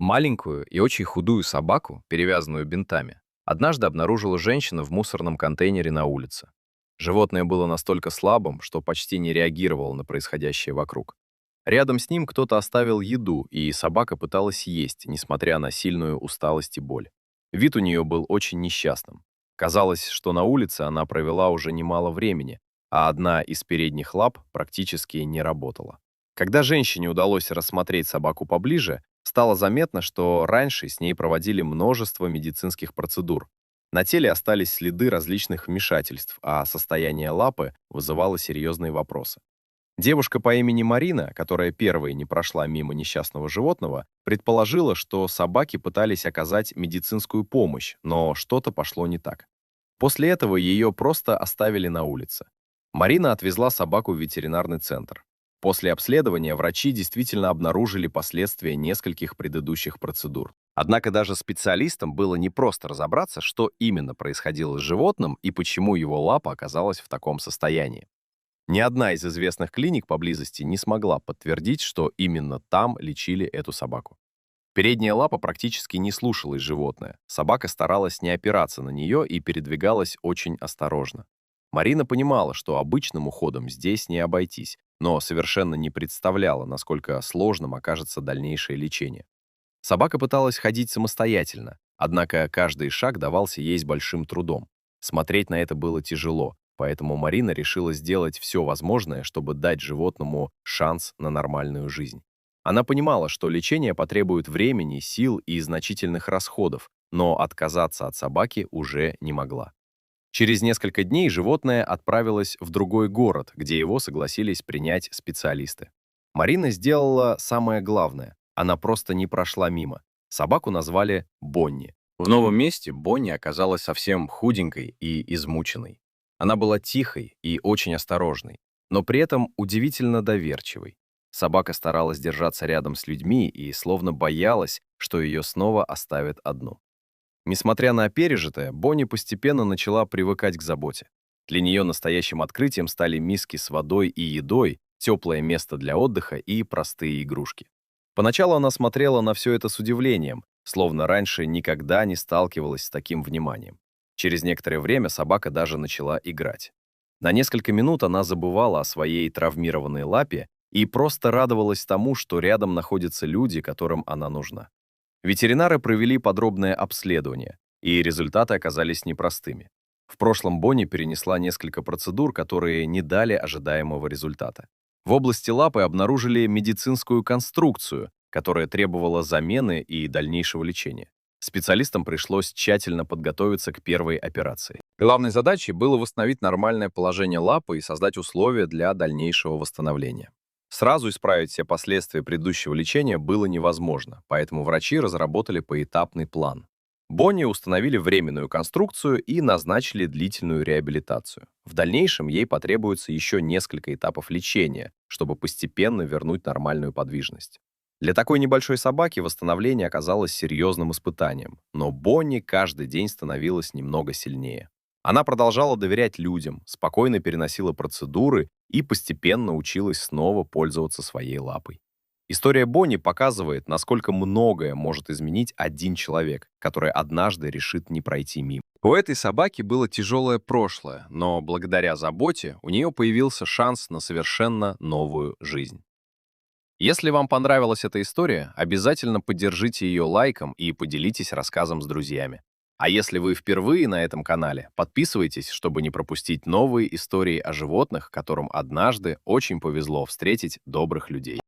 Маленькую и очень худую собаку, перевязанную бинтами, однажды обнаружила женщина в мусорном контейнере на улице. Животное было настолько слабым, что почти не реагировало на происходящее вокруг. Рядом с ним кто-то оставил еду, и собака пыталась есть, несмотря на сильную усталость и боль. Вид у нее был очень несчастным. Казалось, что на улице она провела уже немало времени, а одна из передних лап практически не работала. Когда женщине удалось рассмотреть собаку поближе, стало заметно, что раньше с ней проводили множество медицинских процедур. На теле остались следы различных вмешательств, а состояние лапы вызывало серьезные вопросы. Девушка по имени Марина, которая первой не прошла мимо несчастного животного, предположила, что собаке пытались оказать медицинскую помощь, но что-то пошло не так. После этого ее просто оставили на улице. Марина отвезла собаку в ветеринарный центр. После обследования врачи действительно обнаружили последствия нескольких предыдущих процедур. Однако даже специалистам было непросто разобраться, что именно происходило с животным и почему его лапа оказалась в таком состоянии. Ни одна из известных клиник поблизости не смогла подтвердить, что именно там лечили эту собаку. Передняя лапа практически не слушалась животное. Собака старалась не опираться на нее и передвигалась очень осторожно. Марина понимала, что обычным уходом здесь не обойтись, но совершенно не представляла, насколько сложным окажется дальнейшее лечение. Собака пыталась ходить самостоятельно, однако каждый шаг давался ей с большим трудом. Смотреть на это было тяжело, поэтому Марина решила сделать все возможное, чтобы дать животному шанс на нормальную жизнь. Она понимала, что лечение потребует времени, сил и значительных расходов, но отказаться от собаки уже не могла. Через несколько дней животное отправилось в другой город, где его согласились принять специалисты. Марина сделала самое главное. Она просто не прошла мимо. Собаку назвали Бонни. В новом месте Бонни оказалась совсем худенькой и измученной. Она была тихой и очень осторожной, но при этом удивительно доверчивой. Собака старалась держаться рядом с людьми и словно боялась, что ее снова оставят одну. Несмотря на пережитое, Бонни постепенно начала привыкать к заботе. Для нее настоящим открытием стали миски с водой и едой, теплое место для отдыха и простые игрушки. Поначалу она смотрела на все это с удивлением, словно раньше никогда не сталкивалась с таким вниманием. Через некоторое время собака даже начала играть. На несколько минут она забывала о своей травмированной лапе и просто радовалась тому, что рядом находятся люди, которым она нужна. Ветеринары провели подробное обследование, и результаты оказались непростыми. В прошлом Бонни перенесла несколько процедур, которые не дали ожидаемого результата. В области лапы обнаружили медицинскую конструкцию, которая требовала замены и дальнейшего лечения. Специалистам пришлось тщательно подготовиться к первой операции. Главной задачей было восстановить нормальное положение лапы и создать условия для дальнейшего восстановления. Сразу исправить все последствия предыдущего лечения было невозможно, поэтому врачи разработали поэтапный план. Бонни установили временную конструкцию и назначили длительную реабилитацию. В дальнейшем ей потребуется еще несколько этапов лечения, чтобы постепенно вернуть нормальную подвижность. Для такой небольшой собаки восстановление оказалось серьезным испытанием, но Бонни каждый день становилась немного сильнее. Она продолжала доверять людям, спокойно переносила процедуры и постепенно училась снова пользоваться своей лапой. История Бонни показывает, насколько многое может изменить один человек, который однажды решит не пройти мимо. У этой собаки было тяжелое прошлое, но благодаря заботе у нее появился шанс на совершенно новую жизнь. Если вам понравилась эта история, обязательно поддержите ее лайком и поделитесь рассказом с друзьями. А если вы впервые на этом канале, подписывайтесь, чтобы не пропустить новые истории о животных, которым однажды очень повезло встретить добрых людей.